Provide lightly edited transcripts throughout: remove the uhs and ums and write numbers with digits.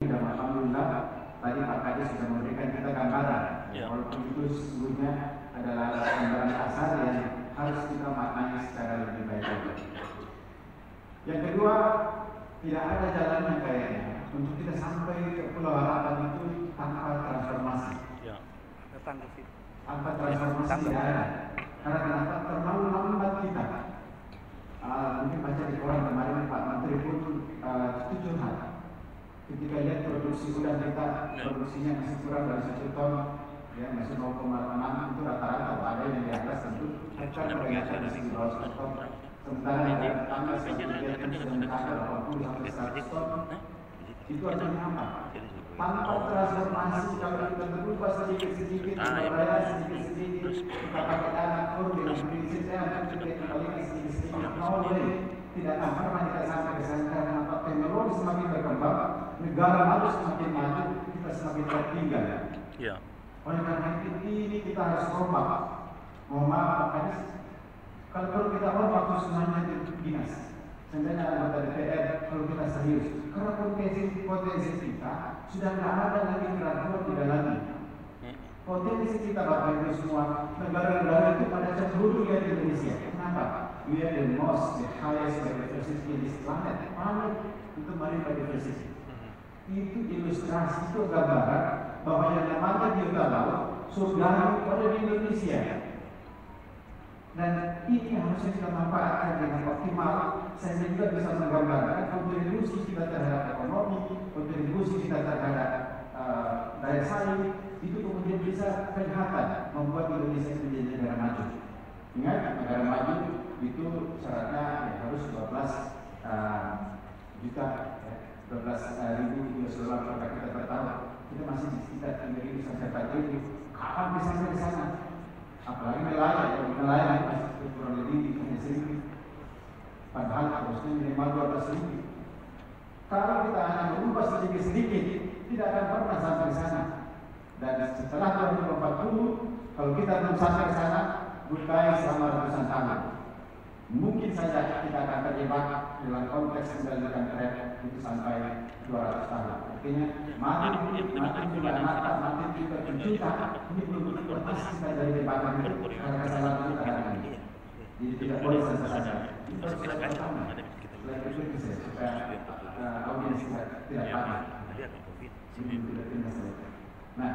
Dan alhamdulillah tadi Pak Kadis sudah memberikan kita gambaran, walaupun itu sesungguhnya adalah gambaran kasar yang harus kita maknai secara lebih baik lagi. Yang kedua, tidak ada jalannya kayaknya untuk kita sampai ke Pulau Harapan itu tanpa transformasi. Tanpa transformasi tidak ada. Karena kenapa? Terlalu lambat kita. Mungkin baca di koran kemarin Pak Menteri pun setuju hal. Ketika lihat produksi udang kita, produksinya masih kurang dari 1 ton, ya masih 0,6 itu rata-rata. Ada yang di atas tentu, kan mereka masih di bawah 1 ton. Sementara yang tetangga sebagian yang sudah mencapai 80 sampai 100 ton, itu artinya apa? Tanpa transformasi, kalau kita berubah sedikit-sedikit, berubah sedikit-sedikit, kita pakai dana kur dengan prinsip saya untuk kita kembalikan sedikit-sedikit, no way. Tidak akan pernah kita sampai ke sana karena teknologi semakin berkembang, negara maju semakin maju, kita semakin tertinggal. Oleh karena itu ini kita harus rombak. Mohon maaf Pak Kadis, kalau perlu kita rombak itu semuanya itu dinas. Sebenarnya anggota DPR kalau kita serius, karena potensi kita sudah tidak ada lagi keraguan tidak lagi. Potensi kita Bapak Ibu semua, negara-negara itu pada cenderung lihat Indonesia. Kenapa? We are the most, the highest biodiversity in this planet. Planet untuk marine biodiversity. Itu ilustrasi, itu gambaran bahwa yang namanya biota laut surga ada di Indonesia. Dan ini harusnya kita manfaatkan dengan optimal sehingga kita bisa menggambarkan kontribusi kita terhadap ekonomi, kontribusi kita terhadap daya saing, itu kemudian bisa kelihatan membuat Indonesia menjadi negara maju. Ingat, negara maju itu syaratnya ya, harus 12 juta, ya, 12.000 US dollar per kapita per tahun. Kita masih di sekitar 3.000 sampai 4.000. Kapan bisa sampai di sana? Apalagi nelayan masih kurang lebih di 1.000. Padahal harusnya minimal 12.000. Kalau kita hanya berubah sedikit-sedikit, tidak akan pernah sampai di sana. Dan setelah 2040, kalau kita belum sampai ke sana, goodbye selama ratusan tahun. Mungkin saja kita akan terjebak dalam konteks mengendalikan trade itu sampai 200 tahun. Artinya mati juga mata, mati juga pencinta. Ini belum lepas kita dari jebakan itu karena kesalahan kita hari ini. Jadi tidak boleh saja. Itu harus kita pertama. Selain itu bisa supaya audiens kita tidak panik. Ini tidak pindah saja. Nah,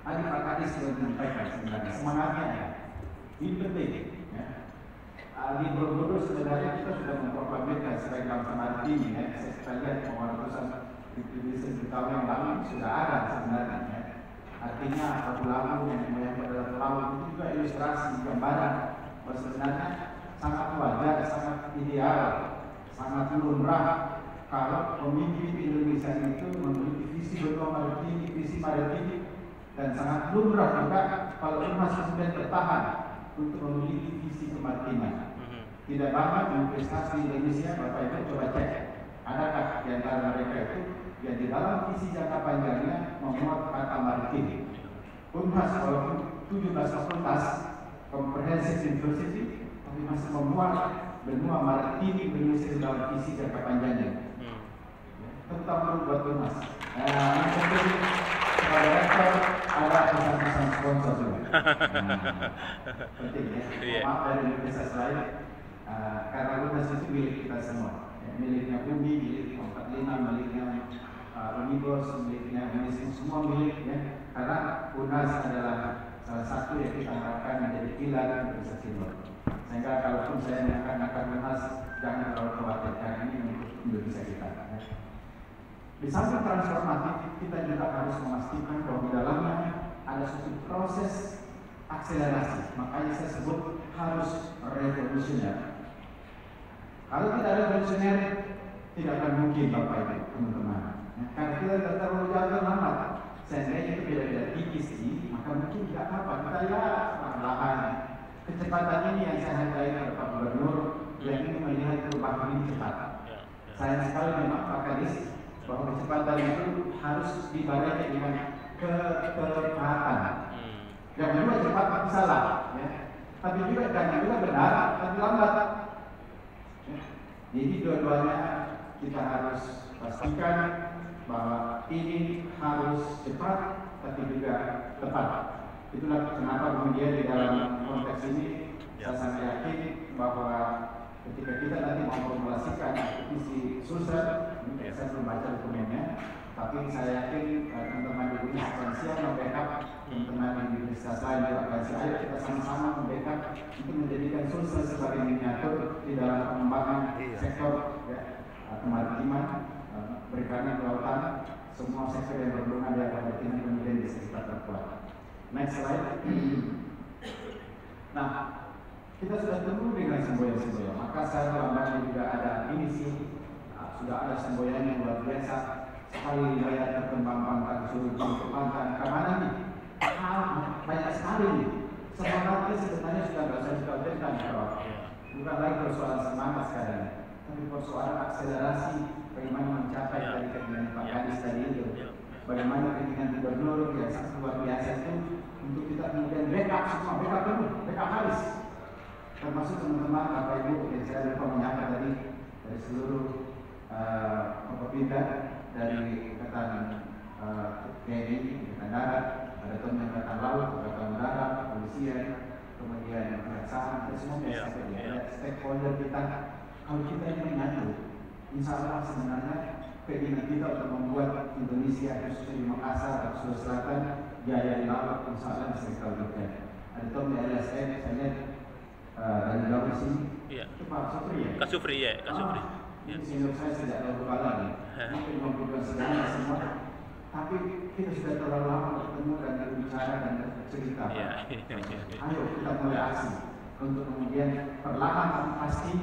tadi Pak Kadis sudah menyampaikan sebenarnya semangatnya ya. Ini penting. Ya. Di Borobudur sebenarnya kita sudah memproklamirkan sebagai bangsa maritim ya. Saya lihat pengurusan di tahun yang lalu sudah ada sebenarnya ya. Artinya Labu yang pada laut itu juga ilustrasi gambaran bahwa sebenarnya sangat wajar, sangat ideal, sangat lumrah kalau pemimpin Indonesia itu memiliki visi benua maritim, visi maritim, dan sangat lumrah juga kalau emas kemudian bertahan untuk memiliki visi kemaritiman. Tidak banyak investasi Indonesia, Bapak Ibu coba cek, adakah di antara mereka itu yang di dalam visi jangka panjangnya memuat kata maritim. Unhas walaupun 17 fakultas comprehensive university, tapi masih memuat benua maritim Indonesia dalam visi jangka panjangnya. Terutama buat Unhas. Mungkin kepada rektor ada pesan-pesan sponsor juga. Penting ya. Maaf dari universitas lain. Karena Unhas itu milik kita semua, ya, miliknya Bumi, milik 45, miliknya Unibos, miliknya Unism, semua milik ya. Karena Unhas adalah salah satu yang kita harapkan menjadi pilar Indonesia Timur. Sehingga kalaupun saya mengatakan Unhas, jangan terlalu khawatir karena ini untuk Indonesia kita. Ya. Di samping transformatif, kita juga harus memastikan bahwa di dalamnya ada suatu proses akselerasi. Makanya saya sebut harus revolusioner. Kalau tidak revolusioner, tidak akan mungkin Bapak Ibu, teman-teman. Karena kita tidak terlalu jauh lambat. Seandainya itu beda-beda tipis, maka mungkin tidak apa. Kita ya perlahan. Kecepatan ini yang saya hargai kepada Pak Gubernur yang ingin melihat perubahan ini cepat. Sayang sekali memang Pak Kadis bahwa kecepatan itu harus dibarengi dengan kecepatan. Yang kedua cepat tapi salah, ya. Tapi juga jangan juga benar tapi lambat. Ya. Jadi dua-duanya kita harus pastikan bahwa ini harus cepat tapi juga tepat. Itulah kenapa kemudian di dalam konteks ini saya sangat yakin bahwa ketika kita nanti mau formulasikan visi Sulsel, saya belum baca dokumennya, tapi saya yakin teman-teman di Indonesia membackup teman-teman di universitas lain juga akan ayo kita sama-sama membackup untuk menjadikan Sulsel sebagai miniatur di dalam pengembangan sektor kemaritiman, perikanan, kelautan, semua sektor yang berhubungan dengan maritim kemudian bisa kita perkuat. Next slide. Nah, kita sudah temu dengan semboyan-semboyan, maka saya tambahkan juga ada ini sih, sudah ada semboyan yang luar biasa sekali wilayah terkembang pantai seluruh pantai kemana nih? Banyak sekali nih. Semangatnya sebenarnya sudah nggak usah dikhawatirkan, bukan lagi persoalan semangat sekarang, tapi persoalan akselerasi bagaimana mencapai dari keinginan Pak Kadis tadi itu. Bagaimana keinginan gubernur yang sangat luar biasa itu untuk kita kemudian backup semua, backup penuh, backup habis. Termasuk teman-teman Bapak Ibu yang saya lupa menyapa tadi dari seluruh Kopinda, dari Angkatan TNI, Angkatan Darat, ada teman Angkatan Laut, Angkatan Udara, Kepolisian, kemudian Kejaksaan, dan semua stakeholder kita. Kalau kita ini menyatu, insya Allah sebenarnya keinginan kita untuk membuat Indonesia khususnya di Makassar atau Sulawesi Selatan jaya di laut, insya Allah bisa kita wujudkan. Ada Tom dari LSM, saya lihat dari jauh sini. Itu Pak Supri ya? Kak Supri ya, Kak Supri. Ini senior saya sejak tahun kepala nih. Mungkin membutuhkan segalanya semua. Tapi kita sudah terlalu lama bertemu dan berbicara dan bercerita. Ayo kita mulai aksi untuk kemudian perlahan tapi pasti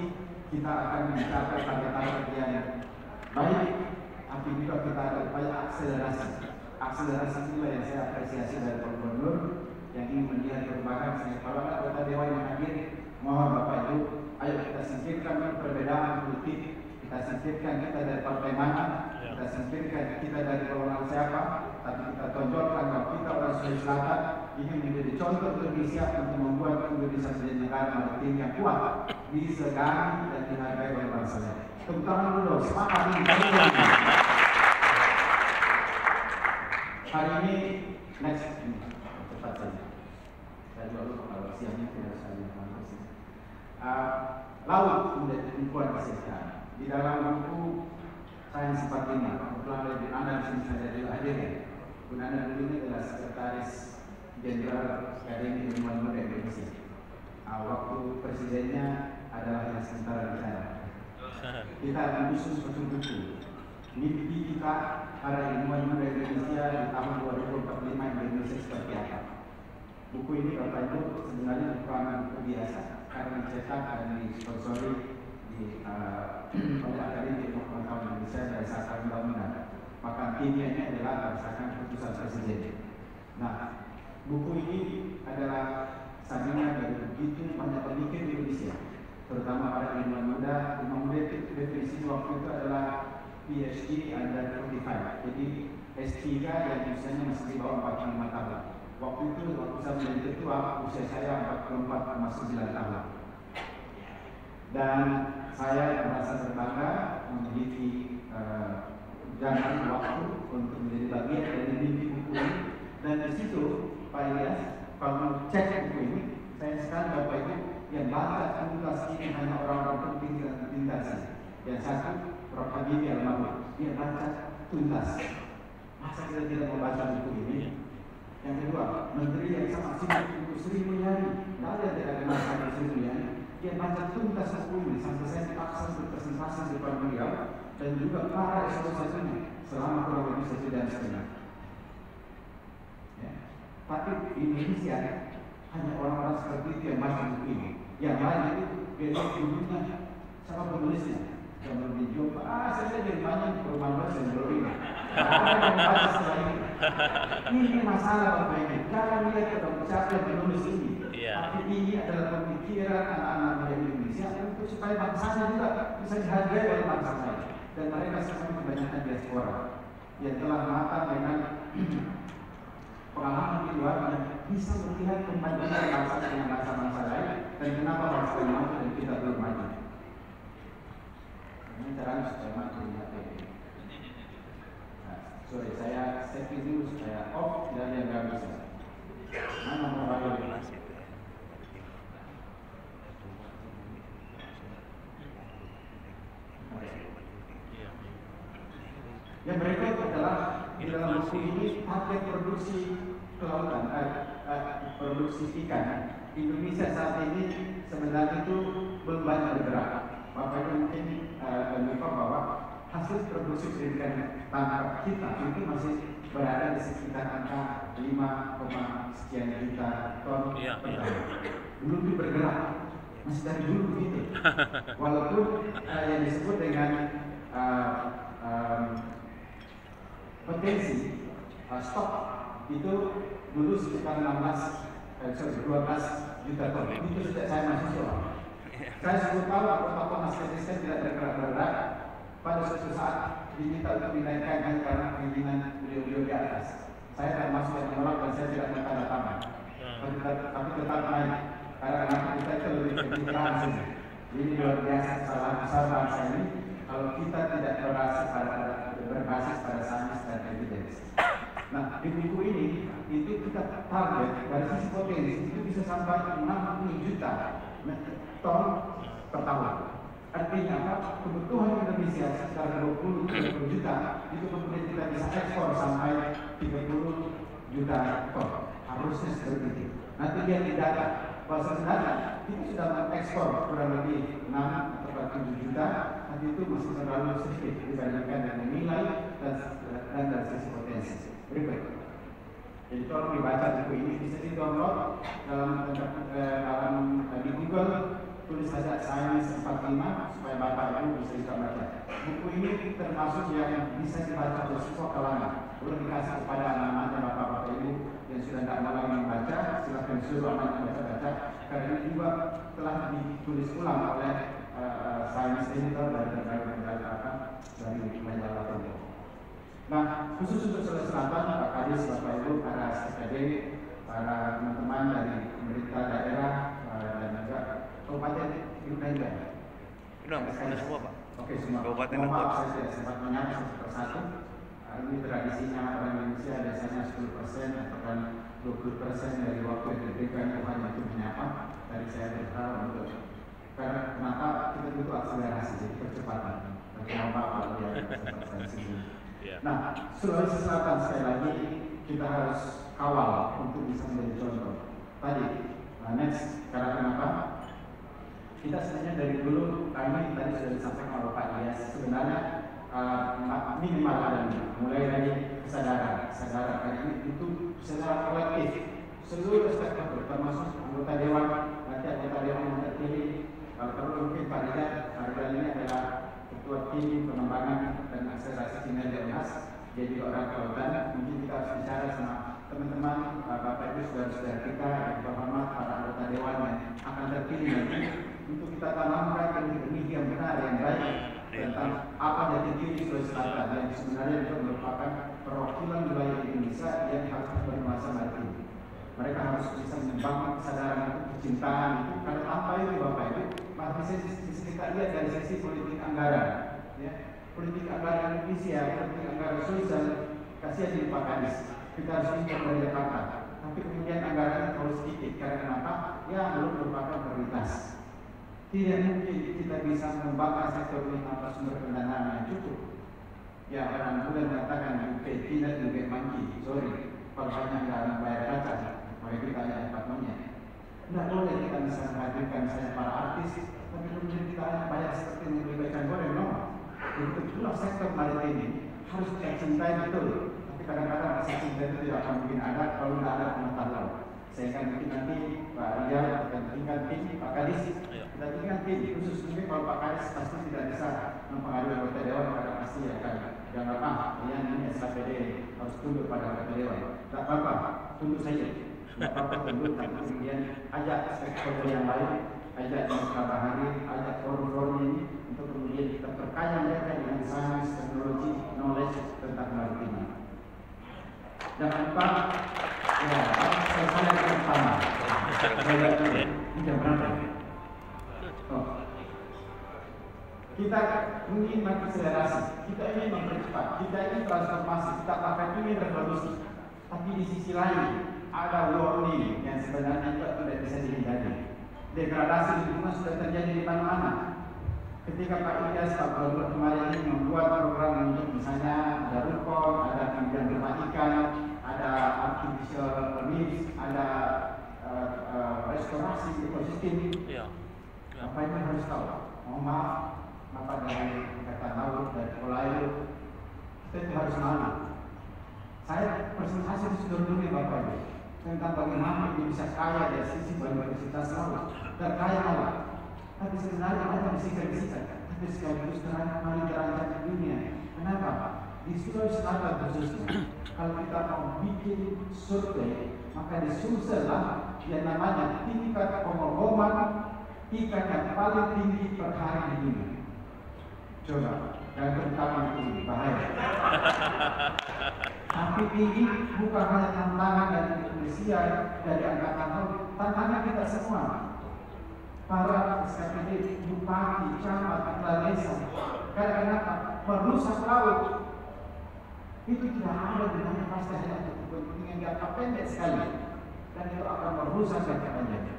kita akan mencapai target-target yang baik. Tapi juga kita ada upaya akselerasi. Akselerasi inilah yang saya apresiasi dari Pak Gubernur yang ingin melihat perubahan. Sehingga kalau ada kota dewan yang hadir, mohon Bapak Ibu, ayo kita singkirkan perbedaan politik, kita singkirkan kita dari partai mana, kita singkirkan kita dari golongan siapa, tapi kita tonjolkan bahwa kita orang Sulawesi Selatan ini menjadi contoh Indonesia untuk membuat Indonesia menjadi negara maritim yang kuat, disegani dan dihargai oleh bangsanya. Tepuk tangan dulu, semangat ini. Hari ini, next, cepat saja. Saya juga lupa kalau siangnya tidak saya langsung. Laut menjadi tumpuan kesejahteraan. Di dalam buku Sains 45, kebetulan dari Anda di sini saya juga hadir ya. Bunda Anda dulu ini adalah Sekretaris Jenderal Akademi Ilmuwan Muda Indonesia. Waktu presidennya adalah yang sementara di sana. Kita menyusun suatu buku. Mimpi kita para ilmuwan muda Indonesia di tahun 2045 Indonesia seperti apa? Buku ini Bapak Ibu sebenarnya bukan buku biasa karena dicetak dan disponsori oleh Akademi Ilmu Pengetahuan Indonesia berdasarkan undang-undang. Maka timnya ini adalah berdasarkan keputusan Presiden. Nah, buku ini adalah salinan dari begitu banyak pemikir di Indonesia, terutama para ilmuwan muda. Ilmuwan muda itu definisi waktu itu adalah PhD under 45. Jadi S3 yang usianya masih di bawah 45 tahun. Waktu itu waktu saya menjadi ketua, usia saya 44,9 tahun. Dan saya merasa berbangga memiliki jangka waktu untuk menjadi bagian dari mimpi buku ini. Dan di situ Pak Ilyas, kalau cek buku ini, saya sekali Bapak Ibu yang baca tuntas ini hanya orang-orang penting dan pintar saja. Yang satu Prof. Habibie almarhum, dia baca tuntas. Masa kita tidak membaca buku ini? Yang kedua, menteri yang sangat sibuk buku Sri Mulyani, tidak ada yang tidak kenal sama Sri Mulyani. Dia baca tuntas buku ini sampai saya dipaksa berpresentasi di depan beliau dan juga para eselon-eselonnya selama kurang lebih 1 jam setengah. Ya. Tapi di Indonesia hanya orang-orang seperti itu yang baca buku ini. Yang lain itu besok dulunya sama penulisnya. Yang lebih jumpa, saya jadi banyak perubahan bahasa yang belum ini. Ada yang baca setelah ini. Ini masalah Bapak ini. Jangan lihat pada ucapan penulis ini. Tapi ini adalah pemikiran anak-anak muda Indonesia untuk supaya bangsanya juga bisa dihargai oleh bangsa lain. Dan mereka sekarang kebanyakan diaspora yang telah matang dengan pengalaman di luar dan bisa melihat perbandingan bangsa dengan bangsa-bangsa lain dan kenapa bangsa yang maju dan kita belum maju. Ini caranya supaya maju di hati. Sorry, saya setting dulu supaya off, tidak ada yang nggak bisa. Mana mobile? Yang berikut adalah di dalam buku ini target produksi kelautan, produksi ikan. Indonesia saat ini sebenarnya itu belum banyak bergerak. Bapak Ibu mungkin lupa bahwa hasil produksi ikan tangkap kita itu masih berada di sekitar angka 5, sekian juta ton per tahun. Belum bergerak, masih dari dulu begitu. Walaupun yang disebut dengan potensi stok itu dulu sekitar 12 juta ton. Itu sejak saya mahasiswa. Saya sudah tahu apakah Afghanistan tidak bergerak. Pada suatu saat diminta untuk dinaikkan karena keinginan beliau-beliau di atas. Saya termasuk yang menolak dan saya tidak minta tangan. Tapi tetap naik. Karena kita itu lebih kepikiran sini. Ini luar biasa kesalahan besar bangsa ini kalau kita tidak berbasis pada sains dan evidence. Nah, di buku ini itu kita target dari sisi potensi itu bisa sampai 60 juta ton per tahun. Artinya apa? Kebutuhan Indonesia sekitar 20 juta itu kemudian kita bisa ekspor sampai 30 juta ton. Harusnya seperti itu. Nanti lihat di data. Bahwa sebenarnya kita sudah mengekspor kurang lebih 6 atau 7 juta. Nanti itu masih terlalu sedikit dibandingkan dengan nilai dan dari sisi potensi. Berikut. Jadi tolong dibaca buku ini, bisa di-download di Google, tulis saja Sains 45 supaya Bapak Ibu bisa baca. Buku ini termasuk yang bisa dibaca oleh semua kalangan. Boleh dikasih kepada anak-anak dan Bapak Ibu yang sudah tidak mau lagi membaca, silakan suruh anak baca. Karena ini juga telah ditulis ulang oleh Sains Editor dari majalah Tempo. Nah, khusus untuk Sulawesi Selatan, Pak Kadis, Bapak Ibu, para SPD, para teman-teman dari pemerintah daerah dan juga Kabupaten Indonesia. Sudah semua Pak. Oke, semua. Kabupaten Maaf, saya tidak sempat menyapa satu persatu. Ini tradisinya orang Indonesia biasanya 10% atau 20% dari waktu yang diberikan Tuhan itu menyapa. Dari saya berharap untuk karena kenapa kita butuh akselerasi, jadi percepatan. Kenapa Pak Lihat Nah, Sulawesi Selatan sekali lagi kita harus kawal untuk bisa menjadi contoh. Tadi, next, karena kenapa? Kita sebenarnya dari dulu, kami tadi sudah disampaikan oleh Pak Dias, sebenarnya minimal ada mulai dari kesadaran karena itu secara kolektif seluruh stakeholder termasuk anggota dewan, nanti anggota dewan yang terpilih, kalau perlu mungkin Pak Dias, hari ini adalah Ketua Tim Pengembangan dan Akselerasi Kinerja UNAS, jadi orang kelautan. Mungkin kita harus bicara sama teman-teman, Bapak Ibu, saudara-saudara kita yang terhormat, para anggota dewan yang akan terpilih nanti, untuk kita tanamkan benih yang benar, yang baik tentang apa jati diri Sulawesi Selatan yang sebenarnya itu merupakan perwakilan wilayah Indonesia yang harus bernuansa maritim. Mereka harus bisa membangun kesadaran itu, kecintaan itu, karena tanpa itu Bapak Ibu, masih bisa kita lihat dari sisi politik anggaran, ya. Politik anggaran Indonesia, politik anggaran sosial, kasihan di Pak Kadis, kita harus impor dari Jakarta, tapi kemudian anggaran terlalu sedikit, karena kenapa? Ya belum merupakan prioritas. Tidak mungkin kita bisa mengembangkan sektor ini tanpa sumber pendanaan yang cukup. Ya orang muda mengatakan tidak juga monkey, sorry, kalau banyak nggak bayar kaca, maka kita hanya dapat monyet. Tidak boleh kita bisa menghadirkan misalnya para artis, tapi kemudian kita hanya bayar seperti yang diberikan goreng, no. Untuk itulah sektor maritim ini harus kita cintai betul. Tapi kadang-kadang rasa cinta itu tidak akan mungkin ada kalau tidak ada pengetahuan. Saya akan mungkin nanti Pak Ria akan tinggal tim, Pak Kadis, kita tinggal tim. Khusus mungkin kalau Pak Kadis pasti tidak bisa mempengaruhi anggota dewan, karena pasti akan jangan ini SKPD harus tunduk pada anggota dewan. Tak apa-apa, tunduk saja. Tidak apa-apa tunduk, tapi kemudian ajak stakeholder yang lain, ajak Muka Bahari, ajak forum-forum ini untuk kemudian kita perkaya mereka dengan sains, teknologi, knowledge tentang maritim. Jangan lupa, ya, saya yang pertama. Ini jam berapa? Oh. Kita ingin mengakselerasi, kita ingin mempercepat, kita ingin transformasi, kita bahkan ingin revolusi. Tapi di sisi lain ada warning yang sebenarnya tidak bisa dihindari. Degradasi lingkungan sudah terjadi di mana-mana. Ketika Pak Ilyas, Pak Gubernur kemarin ini membuat program untuk misalnya ada rukun, ada kemudian rumah ikan, ada artificial reef, ada restorasi ekosistem. Iya. Apa ini harus tahu? Mohon maaf, apa dari Angkatan Laut dan Polair, kita itu harus malu. Saya presentasi di seluruh Bapak Ibu tentang bagaimana ini bisa kaya dari sisi biodiversitas laut dan kaya alam. Tapi sebenarnya ada bisikan-bisikan, tapi sekaligus mari terancam dunia. Kenapa? Di Sulawesi Selatan khususnya, kalau kita mau bikin survei, maka di Sulsel lah yang namanya tingkat pengorbanan ikan yang paling tinggi per hari di dunia. Coba, yang terutama ini bahaya. Tapi tinggi bukan hanya tantangan dari Indonesia, dari Angkatan Laut, tantangan kita semua. Para SKPD, bupati, camat, kepala desa, kadang-kadang merusak laut. Itu tidak ada gunanya pasti hanya untuk kepentingan jangka pendek sekali, dan itu akan merusak jangka panjang.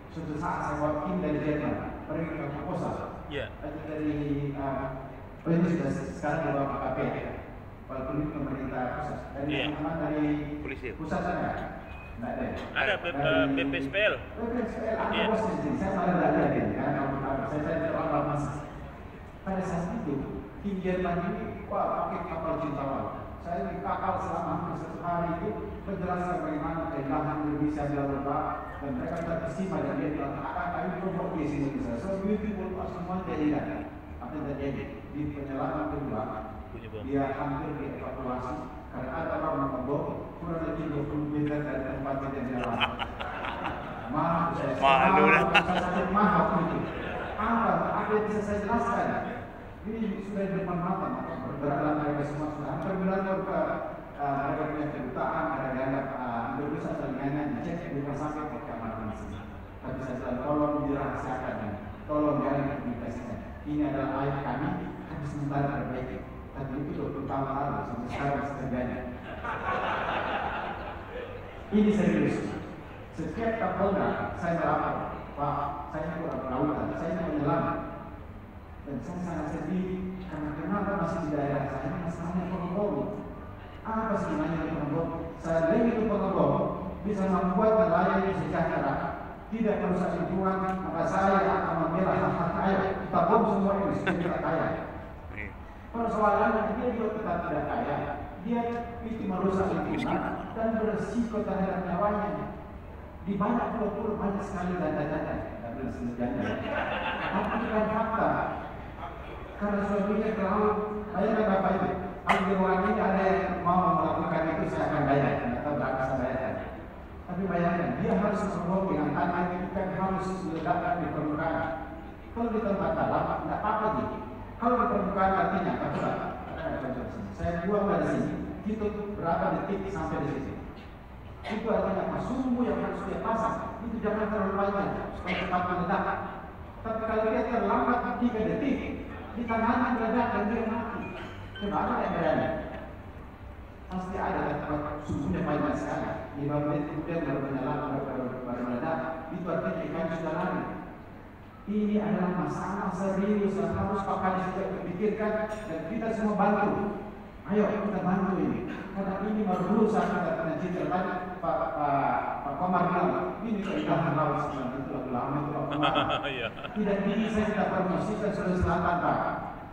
Suatu saat saya wakil dari Jerman pergi ke proposal, dari ini sudah sekarang dibawa ke KPK, walaupun ini pemerintah pusat, dari teman dari pusat sana. Ada BPSPL. BPSPL, ada bosnya sih. Saya malah tidak lihat karena saya tidak orang masuk. Pada saat itu, tim Jerman ini, pakai kapal cinta laut. Saya di kapal selama hampir 1 hari itu menjelaskan bagaimana keindahan Indonesia di Eropa dan mereka terkesima dan dia bilang akan kami promosi Indonesia. So beautiful, semua jadi apa yang terjadi di penyelaman kedua, dia hampir dievakuasi karena ada orang membom kurang lebih 20 meter dari tempat yang jalan. Maaf, saya sakit mahal itu. Apa yang bisa saya jelaskan? Ini sudah di depan mata, berada mereka semua sudah hampir bilang ke mereka punya kedutaan, ada dianggap Indonesia telingannya dicek bukan sampai ke kamar masing. Tapi saya bilang tolong dirahasiakan, tolong jangan dipublikasikan. Ini adalah aib kami, kami sementara perbaiki. Tapi itu 20 tahun lalu sampai sekarang masih terjadi. Ini serius. Setiap kapolda saya melapor, Pak, saya kurang kelautan, saya menyelam. Dan saya sangat sedih karena kenapa masih di daerah saya masalahnya pengebom. Apa sebenarnya pengebom? Saya lihat itu pengebom bisa membuat nelayan yang sejahtera, tidak merusak lingkungan, maka saya akan membela hak-hak kaya. Kita bom semua ini supaya kita kaya. Persoalannya dia juga tetap tidak kaya, dia itu merusak lingkungan dan berisiko terhadap nyawanya. Di banyak pulau-pulau banyak sekali data-data, tidak boleh sebut janda. Tapi bukan fakta. Karena suaminya ke laut, bayangkan Bapak Ibu, kalau di ruang ini ada yang mau melakukan itu, saya akan bayar, atau berapa saya bayarkan. Tapi bayangkan, dia harus membawa dengan tanah itu kan harus diledakkan di permukaan. Kalau di tempat dalam, tidak apa-apa gitu. Kalau di permukaan artinya, saya buang dari sini, itu berapa detik sampai di sini. Itu artinya apa? Sumbu yang harus dia pasang, itu jangan terlalu banyak, supaya cepat meledak. Tapi kalau dia terlambat 3 detik, di tangannya meledak dan dia mati. Coba ada yang berani? Pasti ada tempat sumbunya banyak sekali. 5 menit kemudian baru menyelam, baru meledak. Itu artinya ikan sudah lari. Ini adalah masalah serius yang harus Pak Kadis juga pikirkan dan kita semua bantu. Ayo kita bantu ini. Karena ini merusak kita pernah cerita tadi Pak Komar bilang ini keindahan laut sebenarnya itu lama itu Pak Komar. Tidak bisa kita promosikan Sulawesi Selatan Pak.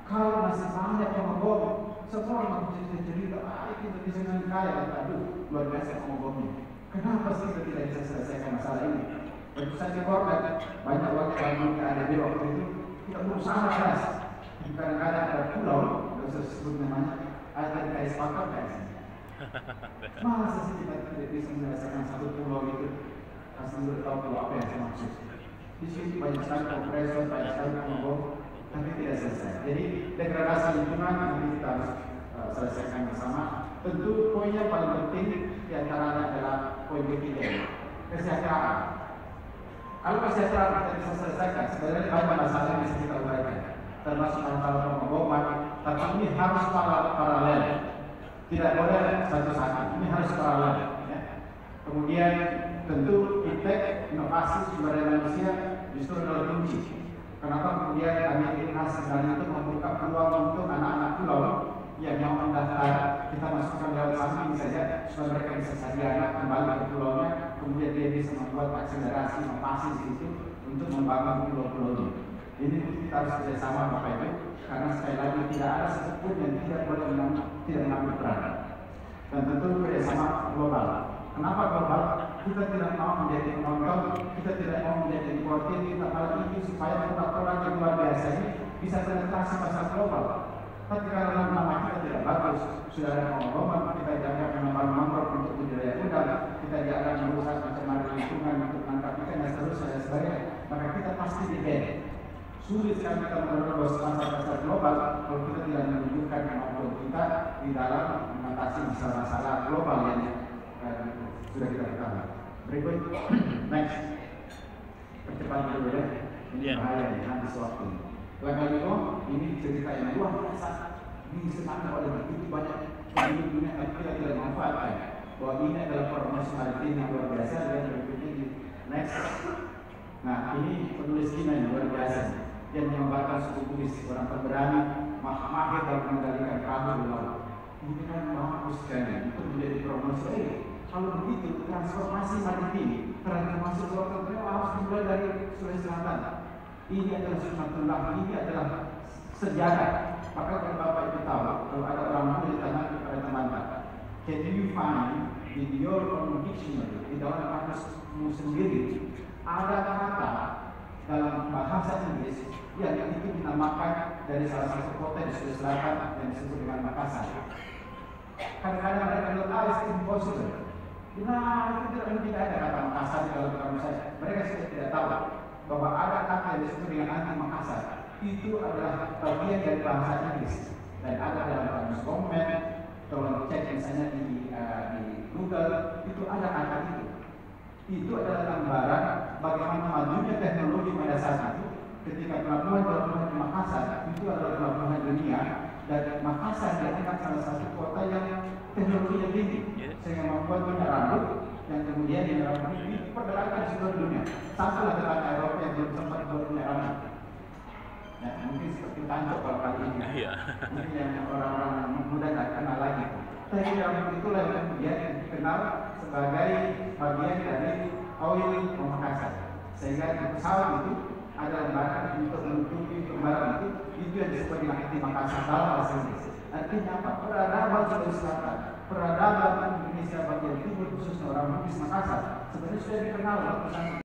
Kalau masih banyak yang membom, semua orang cerita, kita bisa dengan kaya, aduh luar biasa pengobomnya. Kenapa sih kita tidak bisa selesaikan masalah ini? Tentu saja korban banyak orang yang ada di waktu itu kita berusaha keras. Kadang-kadang ada pulau, tidak usah sebut namanya, ada di kais pakar kais. Masa sih kita tidak bisa menyelesaikan satu pulau itu? Pasti sudah tahu pulau apa yang saya maksud. Di sini banyak sekali kompresor, banyak sekali pengobom, tapi tidak selesai. Jadi degradasi lingkungan nanti kita harus selesaikan bersama. Tentu poin yang paling penting diantaranya adalah poin ketiga, kesejahteraan. Kalau kesejahteraan kita bisa selesaikan, sebenarnya banyak masalah yang bisa kita uraikan. termasuk masalah pengeboman, tapi ini harus paralel, tidak boleh satu-satu, ini harus paralel. Ya. Kemudian tentu iptek, inovasi sumber daya manusia justru adalah kunci. Kenapa kemudian kami Inkas sebenarnya itu membuka peluang untuk anak-anak pulau yang mau mendaftar, kita masukkan lewat samping saja supaya mereka bisa sarjana kembali ke pulaunya, kemudian dia bisa membuat akselerasi inovasi di situ untuk membangun pulau-pulau. Ini kita harus kerjasama Bapak Ibu, karena sekali lagi tidak ada satupun yang tidak boleh mengambil peran. Dan tentu kerjasama global. Kenapa global? Kita tidak mau menjadi penonton, kita tidak mau menjadi importer, kita malah ingin supaya produk-produk yang luar biasa ini bisa penetrasi pasar global. Tapi karena nama kita tidak bagus, sudah ada pengumuman, kita jangan menambah mangrove untuk budidaya udang, kita jangan merusak pencemaran lingkungan untuk menangkap ikan dan sebagainya, maka kita pasti di-ban. Sulit sekali kita menerobos pasar global kalau kita tidak menunjukkan kemampuan kita di dalam mengatasi masalah-masalah global yang sudah kita ketahui. Berikut, next, percepatan dulu ya. Ini bahaya nih, nanti sewaktu. Lagalino, ini cerita yang luar biasa. Disenangkan oleh begitu banyak penduduk dunia, tapi kita tidak memanfaatkan bahwa ini adalah promosi maritim yang luar biasa. Dan berikutnya di next. Nah, ini penulis Cina yang luar biasa. Dia menggambarkan suku Buddhis, orang pemberani, mahir dalam mengendalikan perahu di laut. Ini kan bagus sekali untuk menjadi promosi. Kalau begitu, transformasi maritim transformasi global harus dimulai dari Sulawesi Selatan. Ini adalah sunnatullah, ini adalah sejarah. Maka kalau Bapak Ibu tahu, kalau ada orang mau ditanya kepada teman-teman, can you find in your own dictionary, di dalam kamusmu sendiri, ada kata dalam bahasa Inggris yang itu dinamakan dari salah satu kota di Sulawesi Selatan yang disebut dengan Makassar. Kadang-kadang mereka bilang, it's impossible. Nah, itu tidak ada kata Makassar di dalam kamus saya. Mereka sudah tidak tahu bahwa ada kata yang disebut dengan anti Makassar. Itu adalah bagian dari bahasa Inggris dan ada dalam kamus Gomen. Kalau cek misalnya di Google, itu ada kata itu. Itu adalah gambaran bagaimana majunya teknologi pada saat itu. Ketika pelabuhan di Makassar, itu adalah pelabuhan dunia. Dan Makassar dianggap salah satu kota yang teknologinya tinggi, sehingga membuat minyak rambut yang kemudian minyak rambut ini diperdagangkan di seluruh dunia. Sampailah tetangga Eropa yang belum sempat buat minyak rambut. Ya, mungkin seperti Tancok kalau kali ini. Mungkin yang orang-orang muda tidak kenal lagi. Tapi rambut itulah yang kemudian dikenal sebagai bagian dari oil Makassar. Sehingga di pesawat itu ada lembaran untuk menutupi gambaran itu yang disebut dengan anti Makassar dalam bahasa Inggris. Artinya apa? Peradaban Sulawesi Selatan, peradaban Indonesia bagian timur khususnya orang Bugis Makassar sebenarnya sudah dikenal ratusan